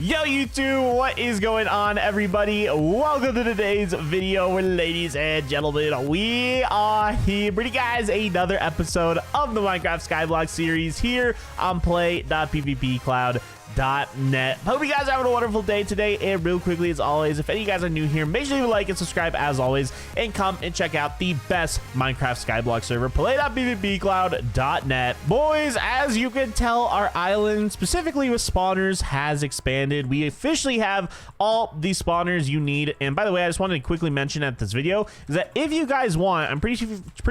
Yo YouTube, what is going on everybody? Welcome to today's video, ladies and gentlemen. We are here bringing you guys another episode of the Minecraft Skyblock series here on play.pvpcloud.net. Hope you guys are having a wonderful day today. And real quickly, as always, if any of you guys are new here, make sure you like and subscribe as always, and come and check out the best Minecraft Skyblock server, play.pvpcloud.net. Boys, as you can tell, our island, specifically with spawners, has expanded. We officially have all the spawners you need. And by the way, I just wanted to quickly mention at this video is that if you guys want, I'm pretty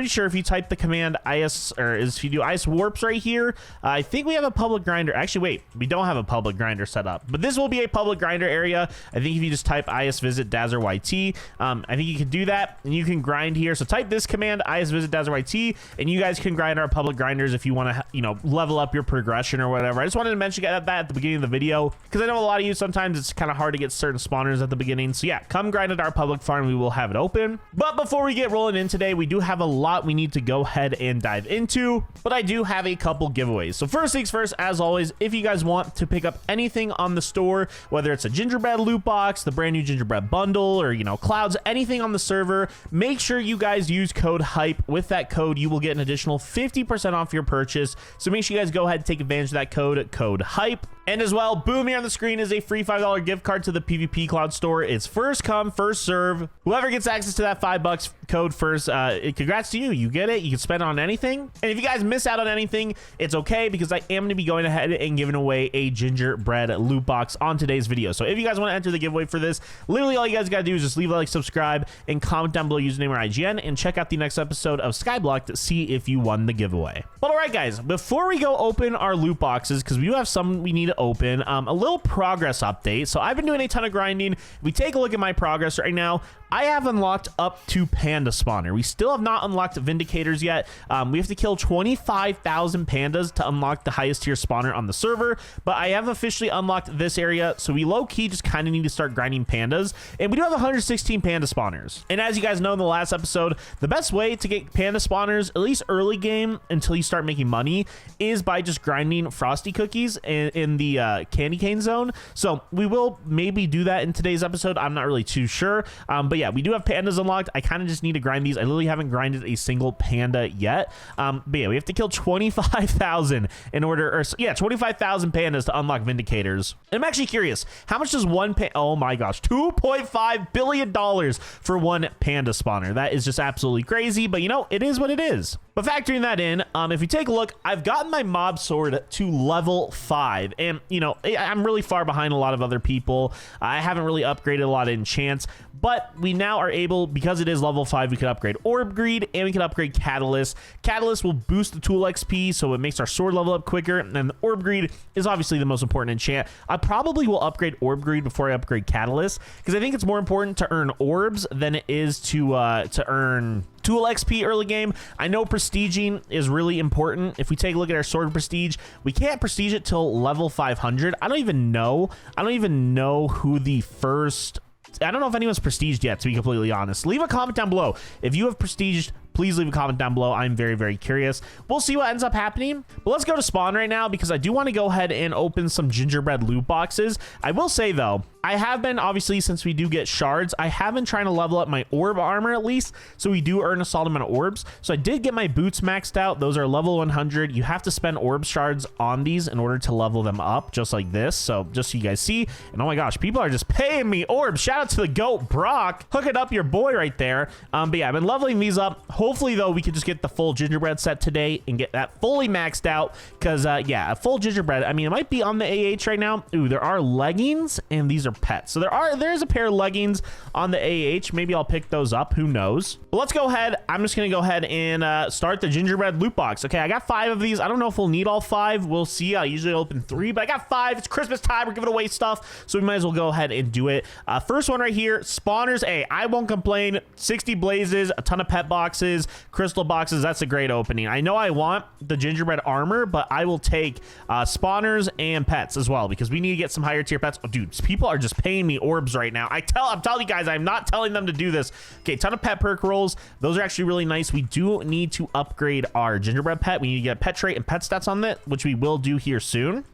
sure if you type the command ice, or if you do ice warps right here, I think we have a public grinder. Actually, wait, we don't have a public grinder set up, but this will be a public grinder area. I think if you just type is visit Dazzer YT, I think you can do that and you can grind here. So type this command is visit Dazzer YT and you guys can grind our public grinders if you want to, you know, level up your progression or whatever. I just wanted to mention that at the beginning of the video because I know a lot of you, sometimes it's kind of hard to get certain spawners at the beginning. So yeah, come grind at our public farm. We will have it open. But before we get rolling in today, we do have a lot we need to go ahead and dive into, but I do have a couple giveaways. So first things first, as always, if you guys want to pick up anything on the store, whether it's a gingerbread loot box, the brand new gingerbread bundle, or, you know, clouds, anything on the server, make sure you guys use code HYPE. With that code, you will get an additional 50% off your purchase. So make sure you guys go ahead and take advantage of that code HYPE. And as well, boom, here on the screen is a free $5 gift card to the PvP Cloud store. It's first come, first serve. Whoever gets access to that $5 code first, congrats to you. You get it. You can spend it on anything. And if you guys miss out on anything, it's okay because I am going to be going ahead and giving away a gingerbread loot box on today's video. So if you guys want to enter the giveaway for this, literally all you guys got to do is just leave a like, subscribe, and comment down below username or IGN, and check out the next episode of Skyblock to see if you won the giveaway. But all right, guys, before we go open our loot boxes, because we do have some we need to open, a little progress update. So I've been doing a ton of grinding. If we take a look at my progress right now, I have unlocked up to Panda spawner. We still have not unlocked Vindicators yet. We have to kill 25,000 pandas to unlock the highest tier spawner on the server, but I have officially unlocked this area, so we low-key just kind of need to start grinding pandas, and we do have 116 panda spawners. And as you guys know in the last episode, the best way to get panda spawners, at least early game until you start making money, is by just grinding frosty cookies in the candy cane zone. So we will maybe do that in today's episode. I'm not really too sure, but yeah, we do have pandas unlocked. I kind of just need to grind these. I literally haven't grinded a single panda yet. But yeah, we have to kill 25,000 in order, or yeah, 25,000 pandas to unlock Vindicators. And I'm actually curious, how much does one oh my gosh, $2.5 billion for one panda spawner. That is just absolutely crazy, but you know, it is what it is. But factoring that in, if you take a look, I've gotten my mob sword to level 5, and you know, I'm really far behind a lot of other people. I haven't really upgraded a lot of enchants, but we now are able, because it is level 5, we can upgrade Orb Greed and we can upgrade Catalyst. Catalyst will boost the tool XP, so it makes our sword level up quicker, and Orb Greed is obviously the most important enchant. I probably will upgrade Orb Greed before I upgrade Catalyst, because I think it's more important to earn orbs than it is to earn tool XP early game. I know prestiging is really important. If we take a look at our sword prestige, we can't prestige it till level 500. I don't even know who the first, I don't know if anyone's prestiged yet, to be completely honest. Leave a comment down below if you have prestiged. Please leave a comment down below. I'm very, very curious. We'll see what ends up happening. But let's go to spawn right now because I do want to go ahead and open some gingerbread loot boxes. I will say though, I have been, obviously, since we do get shards, I have been trying to level up my orb armor at least, so we do earn a solid amount of orbs. So I did get my boots maxed out. Those are level 100. You have to spend orb shards on these in order to level them up, just like this. So just so you guys see, and oh my gosh, people are just paying me orbs. Shout out to the GOAT, Brock. Hook it up, your boy right there. But yeah, I've been leveling these up. Hopefully, though, we can just get the full gingerbread set today and get that fully maxed out because, yeah, a full gingerbread, I mean, it might be on the AH right now. Ooh, there are leggings, and these are pets. So there's a pair of leggings on the AH. Maybe I'll pick those up. Who knows? But let's go ahead. I'm just going to go ahead and start the gingerbread loot box. Okay, I got 5 of these. I don't know if we'll need all 5. We'll see. I usually open 3, but I got 5. It's Christmas time. We're giving away stuff, so we might as well go ahead and do it. First one right here, spawners. Hey, I won't complain. 60 blazes, a ton of pet boxes, crystal boxes. That's a great opening. I know I want the gingerbread armor, but I will take spawners and pets as well because we need to get some higher tier pets. Oh, dude, people are just paying me orbs right now. I'm telling you guys, I'm not telling them to do this. Okay, ton of pet perk rolls. Those are actually really nice. We do need to upgrade our gingerbread pet. We need to get a pet trait and pet stats on that, which we will do here soon.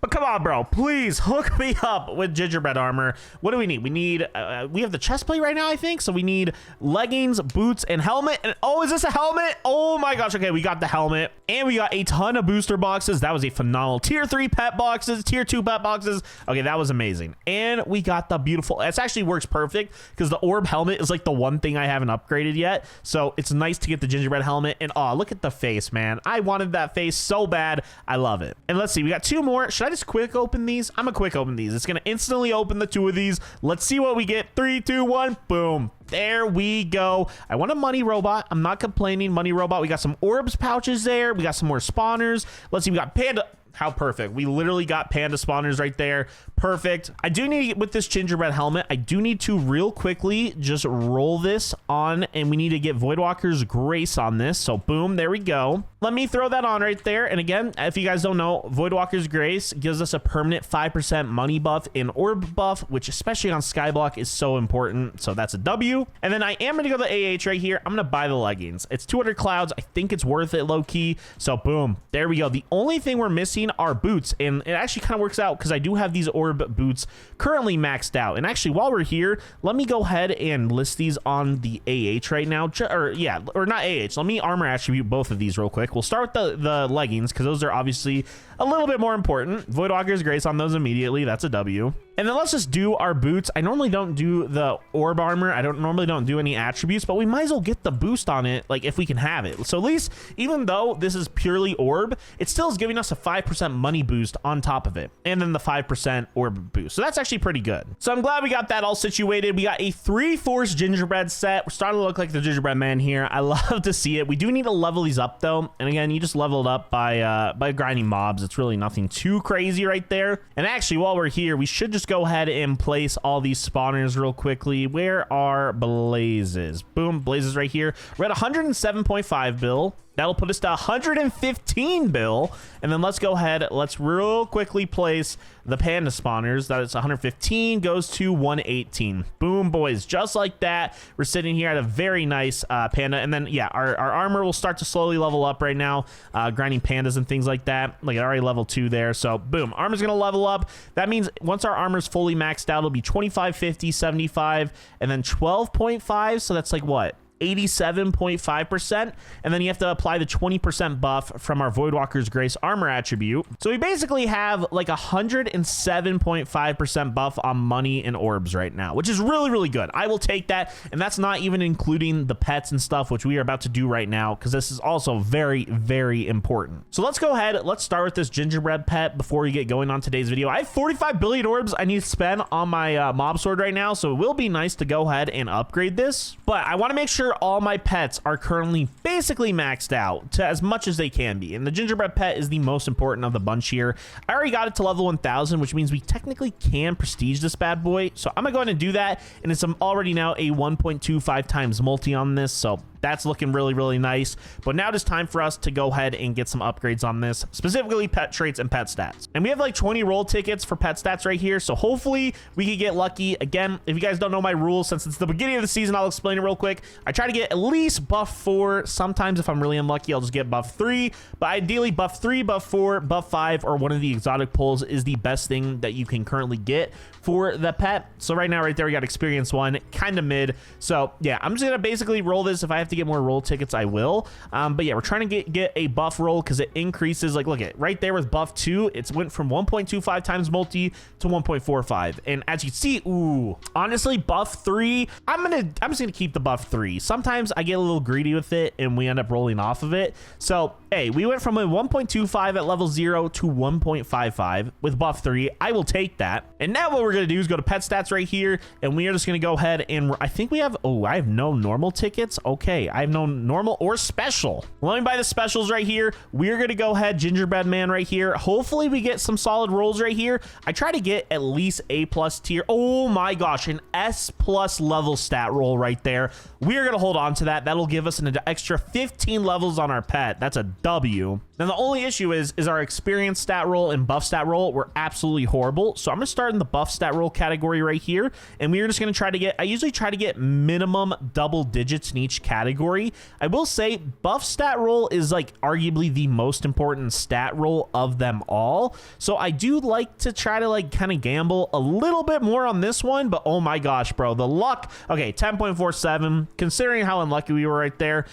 But come on, bro, please hook me up with gingerbread armor. What do we need? We need, we have the chest plate right now, I think. So we need leggings, boots, and helmet. And oh, is this a helmet? Oh my gosh. Okay, we got the helmet and we got a ton of booster boxes. That was a phenomenal tier 3 pet boxes, tier 2 pet boxes. Okay, that was amazing. And we got the beautiful, it actually works perfect because the orb helmet is like the one thing I haven't upgraded yet. So it's nice to get the gingerbread helmet. And oh, look at the face, man. I wanted that face so bad. I love it. And let's see, we got 2 more. Should I just quick open these? I'm gonna quick open these. It's gonna instantly open the 2 of these. Let's see what we get. 3, 2, 1, boom. There we go. I want a money robot. I'm not complaining. Money robot. We got some orbs pouches there. We got some more spawners. Let's see. We got Panda. How perfect. We literally got Panda spawners right there. Perfect. I do need, with this gingerbread helmet, I do need to real quickly just roll this on, and we need to get Voidwalker's Grace on this. So boom, there we go. Let me throw that on right there. And again, if you guys don't know, Voidwalker's Grace gives us a permanent 5% money buff and orb buff, which especially on Skyblock is so important. So that's a W. And then I am going to go to AH right here. I'm going to buy the leggings. It's 200 clouds. I think it's worth it low key. So boom, there we go. The only thing we're missing are boots, and it actually kind of works out because I do have these orb boots currently maxed out. And actually, while we're here, let me go ahead and list these on the AH right now, or not AH. Let me armor attribute both of these real quick. We'll start with the leggings because those are obviously a little bit more important. Voidwalker's Grace on those immediately. That's a W. And then let's just do our boots. I normally don't do the orb armor. I normally don't do any attributes, but we might as well get the boost on it, like if we can have it. So at least, even though this is purely orb, it still is giving us a 5% money boost on top of it, and then the 5% orb boost. So that's actually pretty good. So I'm glad we got that all situated. We got a 3-force gingerbread set. We're starting to look like the gingerbread man here. I love to see it. We do need to level these up though, and again, you just level it up by grinding mobs. It's really nothing too crazy right there. And actually, while we're here, we should just go ahead and place all these spawners real quickly. Where are blazes? Boom, blazes right here. We're at 107.5 bill. That'll put us to 115 bill. And then let's go ahead. Let's real quickly place the Panda spawners. That is 115 goes to 118. Boom, boys. Just like that. We're sitting here at a very nice Panda. And then, yeah, our armor will start to slowly level up right now. Grinding pandas and things like that. Like already level 2 there. So boom, armor's going to level up. That means once our armor's fully maxed out, it'll be 25, 50, 75, and then 12.5. So that's like what? 87.5%, and then you have to apply the 20% buff from our Voidwalker's Grace armor attribute. So we basically have like 107.5% buff on money and orbs right now, which is really, really good. I will take that, and that's not even including the pets and stuff, which we are about to do right now, because this is also very, very important. So let's go ahead. Let's start with this gingerbread pet before we get going on today's video. I have 45 billion orbs I need to spend on my mob sword right now, so it will be nice to go ahead and upgrade this, but I want to make sure all my pets are currently basically maxed out to as much as they can be, and the gingerbread pet is the most important of the bunch here. I already got it to level 1000, which means we technically can prestige this bad boy, so I'm gonna go ahead and do that. And it's already now a 1.25 times multi on this, so that's looking really, really nice. But now it's time for us to go ahead and get some upgrades on this, specifically pet traits and pet stats. And we have like 20 roll tickets for pet stats right here, so hopefully we can get lucky. Again, if you guys don't know my rules, since it's the beginning of the season, I'll explain it real quick. I try to get at least buff 4. Sometimes if I'm really unlucky, I'll just get buff 3, but ideally buff 3, buff 4, buff 5, or one of the exotic pulls is the best thing that you can currently get for the pet. So right now, right there, we got experience 1, kind of mid. So yeah, I'm just gonna basically roll this. If I have to get more roll tickets, I will. But yeah, we're trying to get a buff roll because it increases. Like, look at right there with buff 2, it's went from 1.25 times multi to 1.45. And as you see, ooh, honestly, buff 3, I'm just gonna keep the buff 3. Sometimes I get a little greedy with it and we end up rolling off of it. So hey, we went from a 1.25 at level 0 to 1.55 with buff 3. I will take that. And now what we're gonna do is go to pet stats right here, and we are just gonna go ahead and I think we have, oh, I have no normal tickets. Okay, I have no normal or special. Let me buy the specials right here. We're gonna go ahead, gingerbread man right here. Hopefully we get some solid rolls right here. I try to get at least A+ tier. Oh my gosh, an S+ level stat roll right there. We're gonna hold on to that. That'll give us an extra 15 levels on our pet. That's a W. Now, the only issue is our experience stat roll and buff stat roll were absolutely horrible. So I'm going to start in the buff stat roll category right here. And we're just going to try to get, I usually try to get minimum double digits in each category. I will say buff stat roll is like arguably the most important stat roll of them all. So I do like to try to like kind of gamble a little bit more on this one. But oh my gosh, bro, the luck. Okay, 10.47, considering how unlucky we were right there.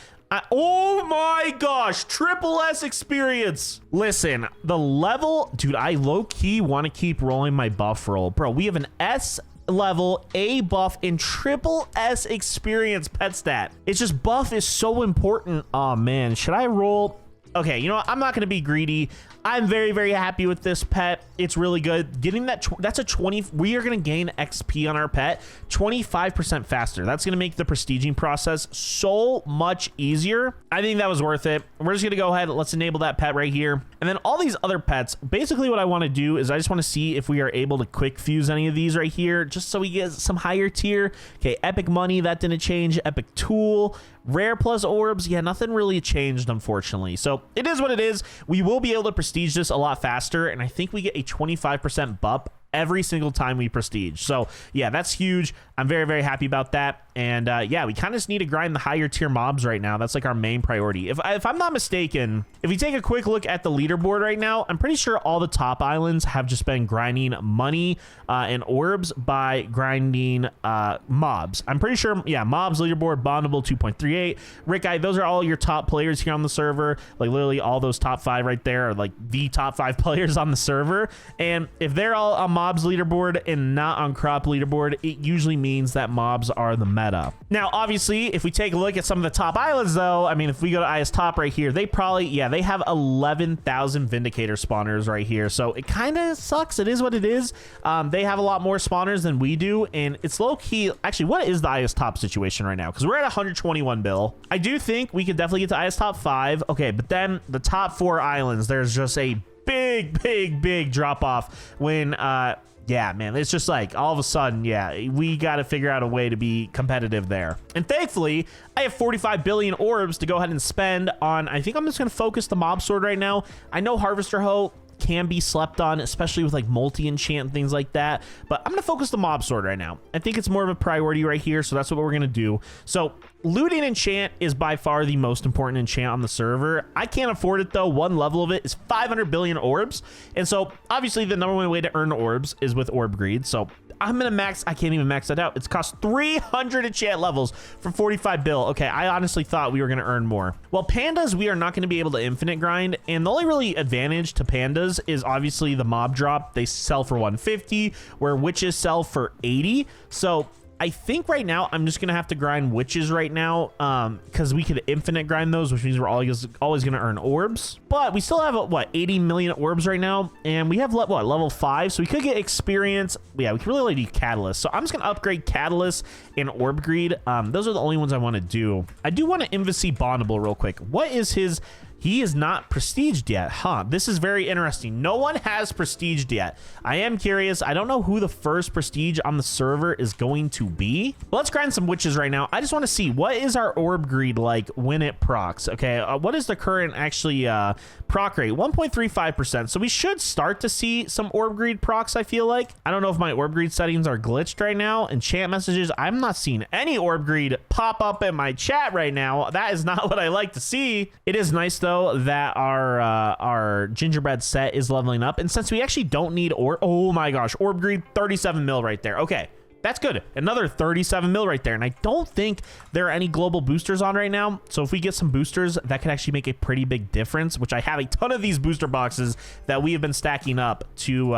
Oh my gosh, triple S experience. Listen, the level, dude, I low-key want to keep rolling my buff roll. Bro, we have an S level, A buff, and triple S experience pet stat. It's just buff is so important. Oh man, should I roll? Okay, you know what? I'm not going to be greedy. I'm very, very happy with this pet. It's really good. Getting that, that's a 20, we are going to gain XP on our pet 25% faster. That's going to make the prestiging process so much easier. I think that was worth it. We're just going to go ahead. Let's enable that pet right here. And then all these other pets, basically what I want to do is I just want to see if we are able to quick fuse any of these right here, just so we get some higher tier. Okay, epic money, that didn't change. Epic tool, rare plus orbs. Yeah, nothing really changed, unfortunately. So it is what it is. We will be able to prestige this a lot faster, and I think we get a 25% bump every single time we prestige. So yeah, that's huge. I'm very, very happy about that. And yeah, we kind of just need to grind the higher tier mobs right now. That's like our main priority. If I'm not mistaken, if you take a quick look at the leaderboard right now, I'm pretty sure all the top islands have just been grinding money and orbs by grinding mobs. I'm pretty sure, yeah, mobs, leaderboard, bondable 2.38, Rick, those are all your top players here on the server. Like literally all those top 5 right there are like the top 5 players on the server. And if they're all on mobs leaderboard and not on crop leaderboard, it usually means that mobs are the meta. Now, obviously, if we take a look at some of the top islands, though, I mean, if we go to IS top right here, they probably, yeah, they have 11,000 Vindicator spawners right here. So it kind of sucks. It is what it is. They have a lot more spawners than we do, and it's low key. Actually, what is the IS top situation right now? Because we're at 121 bill. I do think we could definitely get to IS top 5. Okay, but then the top 4 islands, there's just a big drop off when yeah, man, it's just like all of a sudden, yeah, we got to figure out a way to be competitive there. And thankfully, I have 45 billion orbs to go ahead and spend on. I think I'm just going to focus the mob sword right now. I know Harvester Hoe can be slept on, especially with like multi-enchant and things like that, but I'm gonna focus the mob sword right now. I think it's more of a priority right here, so that's what we're gonna do. So looting enchant is by far the most important enchant on the server. I can't afford it though. One level of it is 500 billion orbs, and so obviously the number one way to earn orbs is with orb greed. So I'm gonna max, I can't even max that out. It's cost 300 enchant levels for 45 bill. Okay, I honestly thought we were gonna earn more. Well, pandas, we are not gonna be able to infinite grind, and the only really advantage to pandas is obviously the mob drop. They sell for 150, where witches sell for 80. So I think right now I'm just gonna have to grind witches right now, because we could infinite grind those, which means we're always gonna earn orbs. But we still have what, 80 million orbs right now, and we have what, level 5, so we could get experience. Yeah, we can really do catalyst. So I'm just gonna upgrade catalyst and orb greed. Those are the only ones I want to do. I do want to Invisee bondable real quick. What is his? He is not prestiged yet, huh? This is very interesting. No one has prestiged yet. I am curious. I don't know who the first prestige on the server is going to be. But let's grind some witches right now. I just want to see, what is our orb greed like when it procs? Okay, what is the current actually proc rate? 1.35%. So we should start to see some orb greed procs, I feel like. I don't know if my orb greed settings are glitched right now. And chat messages, I'm not seeing any orb greed pop up in my chat right now. That is not what I like to see. It is nice though that our gingerbread set is leveling up, and since we actually don't need oh my gosh, orb greed 37 mil right there. Okay, that's good. Another 37 mil right there. And I don't think there are any global boosters on right now. So if we get some boosters, that could actually make a pretty big difference, which I have a ton of these booster boxes that we have been stacking up to,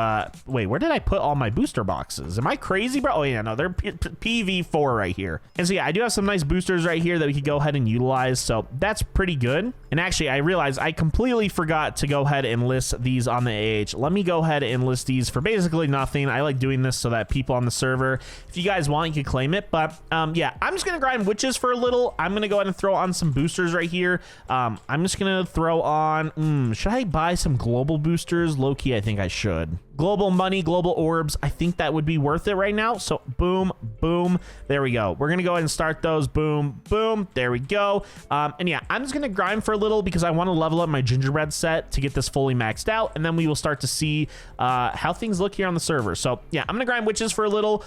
wait, where did I put all my booster boxes? Am I crazy, bro? Oh yeah, no, they're PV4 right here. And so yeah, I do have some nice boosters right here that we could go ahead and utilize. So that's pretty good. And actually, I realized I completely forgot to go ahead and list these on the AH. Let me go ahead and list these for basically nothing. I like doing this so that people on the server, if you guys want, you can claim it. But yeah, I'm just gonna grind witches for a little. I'm gonna go ahead and throw on some boosters right here. I'm just gonna throw on, should I buy some global boosters? Low-key, I think I should. global money, global orbs. I think that would be worth it right now. So boom, boom, there we go. We're gonna go ahead and start those. Boom, boom, there we go. And yeah, I'm just gonna grind for a little because I want to level up my gingerbread set to get this fully maxed out, and then we will start to see how things look here on the server. So yeah, I'm gonna grind witches for a little.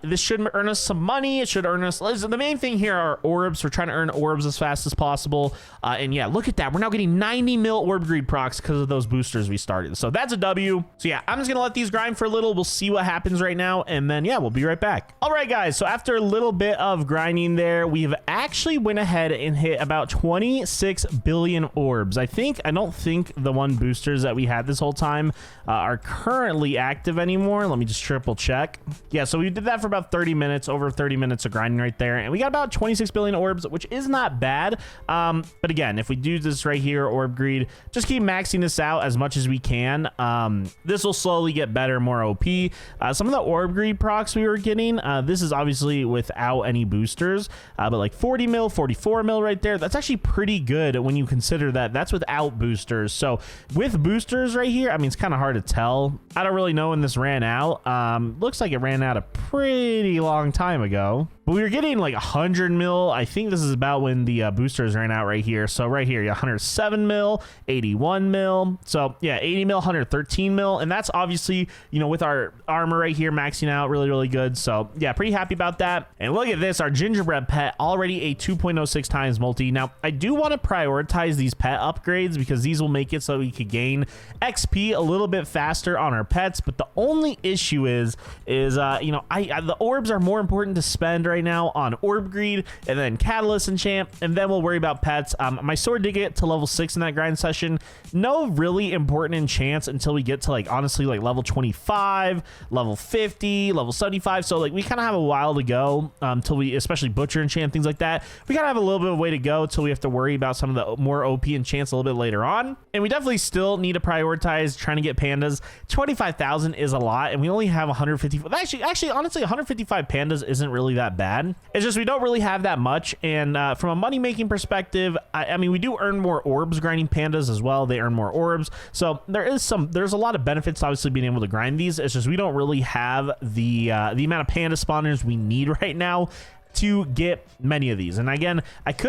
This should earn us some money. It should earn us, the main thing here are orbs. We're trying to earn orbs as fast as possible. And yeah, look at that. We're now getting 90 mil orb greed procs because of those boosters we started. So that's a W. So yeah, I'm just gonna let these grind for a little. We'll see what happens right now, and then yeah, we'll be right back. All right, guys, so after a little bit of grinding there, we've actually went ahead and hit about 26 billion orbs. I don't think the one boosters that we had this whole time are currently active anymore. Let me just triple check. Yeah, so we did that for about 30 minutes, over 30 minutes of grinding right there, and we got about 26 billion orbs, which is not bad. But again, if we do this right here, orb greed, just keep maxing this out as much as we can. This will slowly get better, more OP. Some of the orb greed procs we were getting, this is obviously without any boosters, but like 40 mil, 44 mil right there, that's actually pretty good when you consider that that's without boosters. So with boosters right here, I mean, it's kind of hard to tell. I don't really know when this ran out. Looks like it ran out a pretty long time ago, but we were getting like 100 mil. I think this is about when the boosters ran out right here. So right here, 107 mil, 81 mil. So yeah, 80 mil, 113 mil. And that's obviously, you know, with our armor right here maxing out really, really good. So yeah, pretty happy about that. And look at this, our gingerbread pet, already a 2.06 times multi. Now, I do want to prioritize these pet upgrades because these will make it so we could gain XP a little bit faster on our pets. But the only issue is you know, the orbs are more important to spend right now on orb greed and then catalyst enchant, and then we'll worry about pets. My sword did get to level 6 in that grind session. No really important enchants until we get to like, honestly, like level 25, level 50, level 75. So like we kind of have a while to go till we, especially butcher enchant, things like that. We kind of have a little bit of way to go till we have to worry about some of the more OP enchants a little bit later on. And we definitely still need to prioritize trying to get pandas. 25,000 is a lot, and we only have 150. Actually, honestly, 155 pandas isn't really that bad. It's just we don't really have that much. And from a money making perspective, I mean, we do earn more orbs grinding pandas as well. They earn more orbs, so there's a lot of benefits to obviously being able to grind these. It's just we don't really have the amount of panda spawners we need right now to get many of these. And again,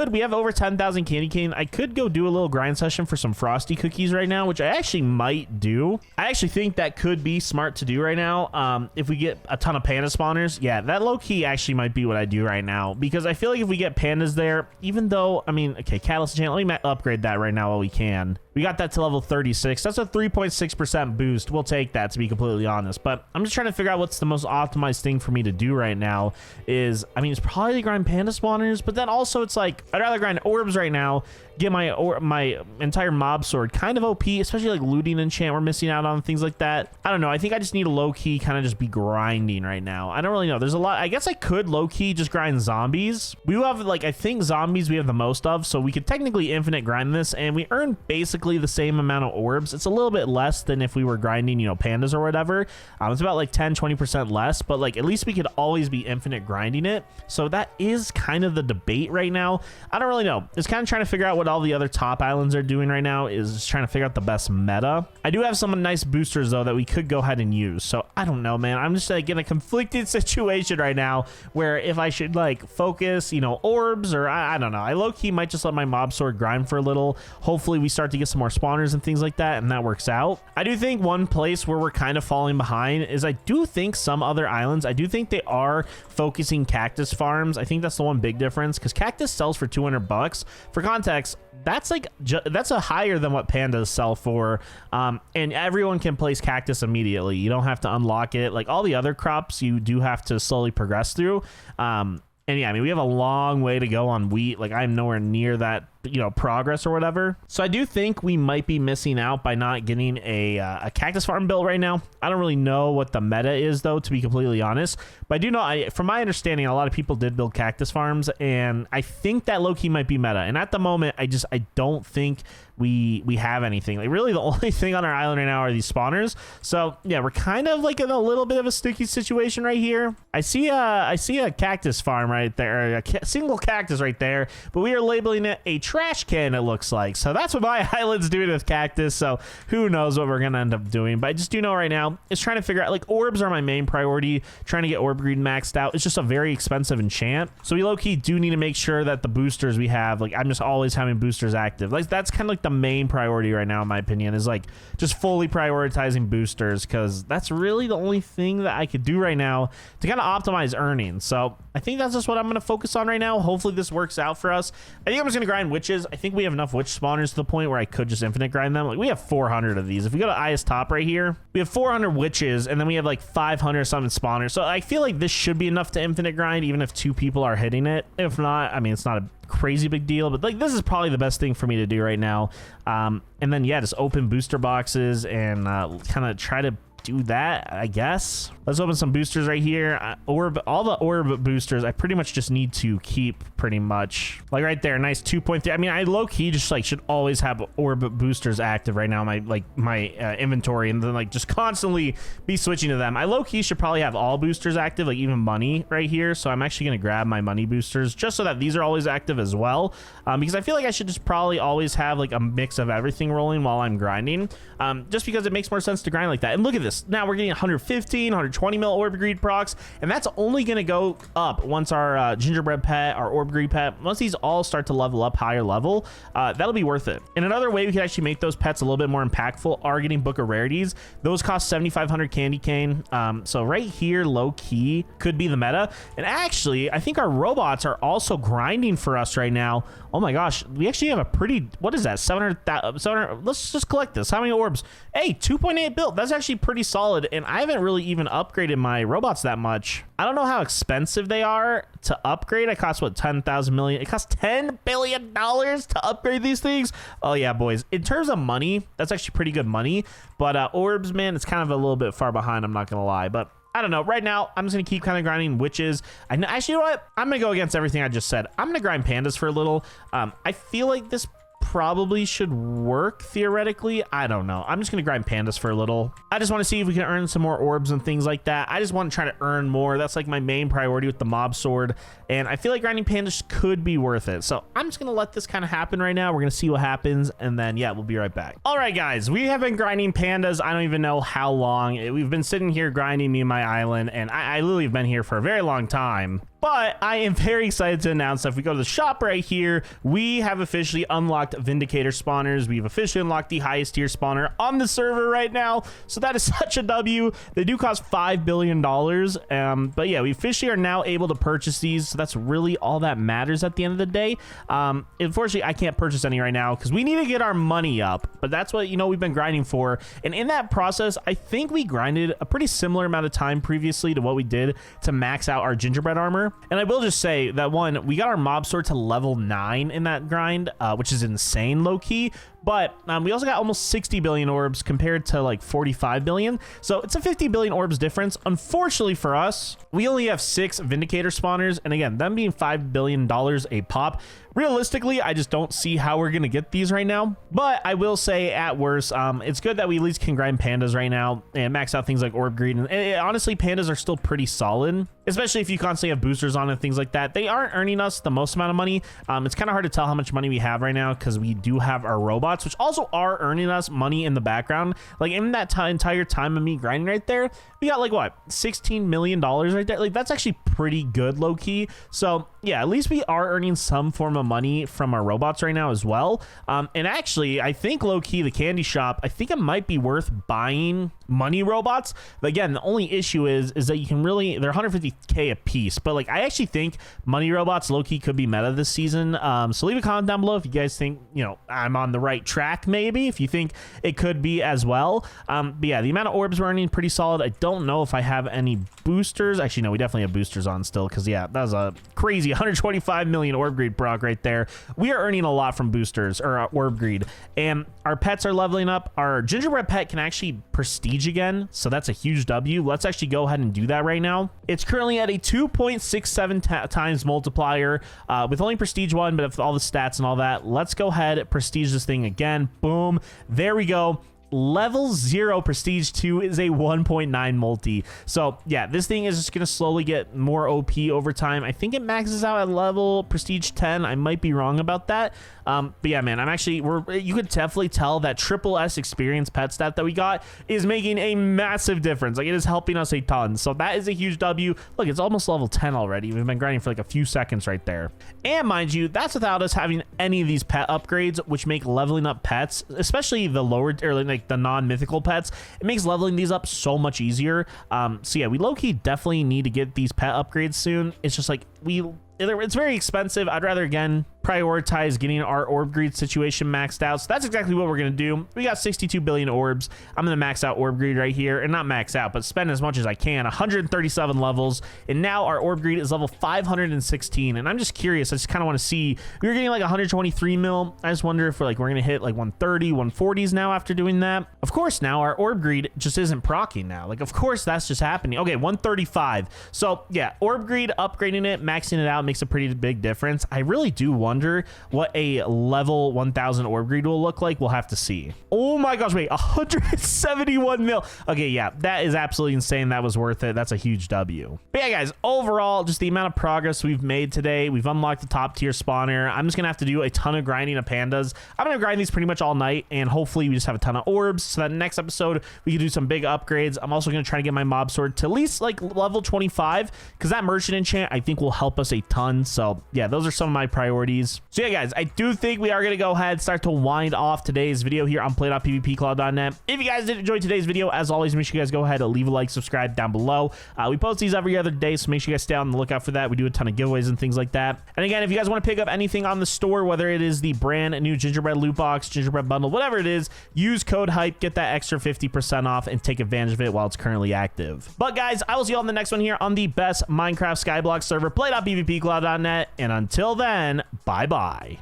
we have over 10,000 candy cane. I could go do a little grind session for some frosty cookies right now, which I actually might do. I actually think that could be smart to do right now. If we get a ton of panda spawners, yeah, that low key actually might be what I do right now, because I feel like if we get pandas there, even though, I mean, okay, catalyst enchant, let me upgrade that right now while we can. We got that to level 36. That's a 3.6% boost. We'll take that, to be completely honest. But I'm just trying to figure out what's the most optimized thing for me to do right now is, I mean, it's probably grind panda spawners, but then also it's like, I'd rather grind orbs right now, get my entire mob sword kind of OP, especially like looting enchant we're missing out on, things like that. I don't know. I think I just need a low-key kind of just be grinding right now. I don't really know. There's a lot. I guess I could low-key just grind zombies. We will have, like, I think zombies we have the most of, so we could technically infinite grind this, and we earn basically the same amount of orbs. It's a little bit less than if we were grinding, you know, pandas or whatever. It's about like 10-20% less, but like at least we could always be infinite grinding it. So that is kind of the debate right now. I don't really know. It's kind of trying to figure out what all the other top islands are doing right now, is trying to figure out the best meta. I do have some nice boosters though that we could go ahead and use. So I don't know, man. I'm just like in a conflicted situation right now where if I should like focus, you know, orbs, or I don't know. I low-key might just let my mob sword grind for a little. Hopefully we start to get some more spawners and things like that, and that works out. I do think one place where we're kind of falling behind is I do think some other islands, I do think they are focusing cactus farms. I think that's the one big difference, because cactus sells for 200 bucks. For context, that's like that's a higher than what pandas sell for, and everyone can place cactus immediately. You don't have to unlock it like all the other crops. You do have to slowly progress through. And yeah, I mean, we have a long way to go on wheat. Like, I'm nowhere near that, you know, progress or whatever. So I do think we might be missing out by not getting a cactus farm built right now. I don't really know what the meta is, though, to be completely honest. But I do know, from my understanding, a lot of people did build cactus farms, and I think that low-key might be meta. And at the moment, I don't think we have anything. Like really the only thing on our island right now are these spawners. So yeah, we're kind of like in a little bit of a sticky situation right here. I see a cactus farm right there, a single cactus right there, but we are labeling it a trash can, it looks like. So that's what my island's doing with cactus. So who knows what we're gonna end up doing, but I just do know right now is trying to figure out, like, orbs are my main priority. Trying to get orb greed maxed out. It's just a very expensive enchant, so we low-key do need to make sure that the boosters we have, like, I'm just always having boosters active. Like, that's kind of like the main priority right now in my opinion, is like just fully prioritizing boosters, because that's really the only thing that I could do right now to kind of optimize earnings. So I think that's just what I'm going to focus on right now. Hopefully this works out for us. I think I'm just going to grind witches. I think we have enough witch spawners to the point where I could just infinite grind them. Like, we have 400 of these. If we go to IS top right here, we have 400 witches, and then we have like 500 something spawners. So I feel like this should be enough to infinite grind, even if 2 people are hitting it. If not, I mean, it's not a crazy big deal, but like this is probably the best thing for me to do right now. And then yeah, just open booster boxes and kind of try to do that, I guess. Let's open some boosters right here. All the orb boosters I pretty much just need to keep, pretty much. Like right there, nice 2.3. I mean, I low-key just like should always have orb boosters active right now in my inventory, and then like just constantly be switching to them. I low-key should probably have all boosters active, like even money right here. So I'm actually gonna grab my money boosters just so that these are always active as well, because I feel like I should just probably always have like a mix of everything rolling while I'm grinding, just because it makes more sense to grind like that. And look at this, now we're getting 115, 120 mil orb greed procs, and that's only going to go up once our gingerbread pet, our orb greed pet, once these all start to level up higher level, that'll be worth it. And another way we can actually make those pets a little bit more impactful are getting book of rarities. Those cost 7,500 candy cane. So right here, low key could be the meta. And actually, I think our robots are also grinding for us right now. Oh my gosh, we actually have a pretty, what is that, 700, let's just collect this. How many orbs? Hey, 2.8 build. That's actually pretty solid, and I haven't really even upgraded my robots that much. I don't know how expensive they are to upgrade. It costs, what, 10,000 million? It costs $10 billion to upgrade these things? Oh yeah, boys. In terms of money, that's actually pretty good money, but orbs, man, it's kind of a little bit far behind, I'm not gonna lie, but I don't know. Right now, I'm just going to keep kind of grinding witches. Actually, you know what? I'm going to go against everything I just said. I'm going to grind pandas for a little. I feel like this probably should work theoretically. I don't know. I'm just going to grind pandas for a little. I just want to see if we can earn some more orbs and things like that. I just want to try to earn more. That's like my main priority with the mob sword. And I feel like grinding pandas could be worth it. So I'm just going to let this kind of happen right now. We're going to see what happens. And then, yeah, we'll be right back. All right, guys, we have been grinding pandas. I don't even know how long. We've been sitting here grinding me and my island. And I literally have been here for a very long time. But I am very excited to announce that if we go to the shop right here, we have officially unlocked Vindicator spawners. We've officially unlocked the highest tier spawner on the server right now. So that is such a W. They do cost $5 billion. But yeah, we officially are now able to purchase these. So that's really all that matters at the end of the day. Unfortunately, I can't purchase any right now because we need to get our money up. But that's what, you know, we've been grinding for. And in that process, I think we grinded a pretty similar amount of time previously to what we did to max out our gingerbread armor. And I will just say that, one, we got our mob sword to level 9 in that grind, which is insane low-key. But we also got almost 60 billion orbs compared to like 45 billion. So it's a 50 billion orbs difference. Unfortunately for us, we only have 6 Vindicator spawners. And again, them being $5 billion a pop. Realistically, I just don't see how we're going to get these right now. But I will say at worst, it's good that we at least can grind pandas right now and max out things like orb greed. And honestly, pandas are still pretty solid, especially if you constantly have boosters on and things like that. They aren't earning us the most amount of money. It's kind of hard to tell how much money we have right now because we do have our robots, which also are earning us money in the background. Like in that entire time of me grinding right there, we got like what, $16 million right there. Like that's actually pretty good low key. So yeah, at least we are earning some form of money from our robots right now as well. And actually, I think low key the candy shop, I think it might be worth buying money robots. But again, the only issue is that you can really, they're 150k a piece, but like I actually think money robots low key could be meta this season. So leave a comment down below if you guys think, you know, I'm on the right track, maybe if you think it could be as well. But yeah, the amount of orbs we're earning pretty solid. I don't know if I have any boosters. Actually, no, we definitely have boosters on still because yeah, that was a crazy 125 million orb greed proc right there. We are earning a lot from boosters or orb greed, and our pets are leveling up. Our gingerbread pet can actually prestige again, so that's a huge W. Let's actually go ahead and do that right now. It's currently at a 2.67 times multiplier with only prestige 1, but with all the stats and all that. Let's go ahead, prestige this thing again. Boom, there we go. Level 0 prestige 2 is a 1.9 multi. So yeah, this thing is just gonna slowly get more OP over time. I think it maxes out at level prestige 10. I might be wrong about that, but yeah, man, I'm actually, you could definitely tell that triple S experience pet stat that we got is making a massive difference. Like, it is helping us a ton. So that is a huge W. Look, it's almost level 10 already. We've been grinding for like a few seconds right there, and mind you, that's without us having any of these pet upgrades, which make leveling up pets, especially the lower, or like the non-mythical pets, it makes leveling these up so much easier. So yeah, we low-key definitely need to get these pet upgrades soon. It's just like it's very expensive. I'd rather, again, prioritize getting our orb greed situation maxed out. So that's exactly what we're going to do. We got 62 billion orbs. I'm going to max out orb greed right here, and not max out, but spend as much as I can. 137 levels, and now our orb greed is level 516. And I'm just curious. I just kind of want to see. We were getting like 123 mil. I just wonder if we're going to hit like 130, 140s now after doing that. Of course, now our orb greed just isn't proccing now. Like, of course, that's just happening. Okay, 135. So yeah, orb greed, upgrading it, maxing it out makes a pretty big difference. I really do wonder what a level 1000 orb greed will look like. We'll have to see. Oh my gosh, wait, 171 mil. Okay, yeah, that is absolutely insane. That was worth it. That's a huge W. But yeah, guys, overall, just the amount of progress we've made today. We've unlocked the top tier spawner. I'm just gonna have to do a ton of grinding of pandas. I'm gonna grind these pretty much all night, and hopefully we just have a ton of orbs so that next episode we can do some big upgrades. I'm also gonna try to get my mob sword to at least like level 25, because that merchant enchant I think will help us a ton. So yeah, those are some of my priorities. So yeah, guys, I do think we are going to go ahead and start to wind off today's video here on play.pvpcloud.net. If you guys did enjoy today's video, as always, make sure you guys go ahead and leave a like, subscribe down below. We post these every other day, so make sure you guys stay on the lookout for that. We do a ton of giveaways and things like that. And again, if you guys want to pick up anything on the store, whether it is the brand new gingerbread loot box, gingerbread bundle, whatever it is, use code HYPE, get that extra 50% off, and take advantage of it while it's currently active. But guys, I will see you all in the next one here on the best Minecraft Skyblock server, play.pvpcloud.net. And until then, bye-bye.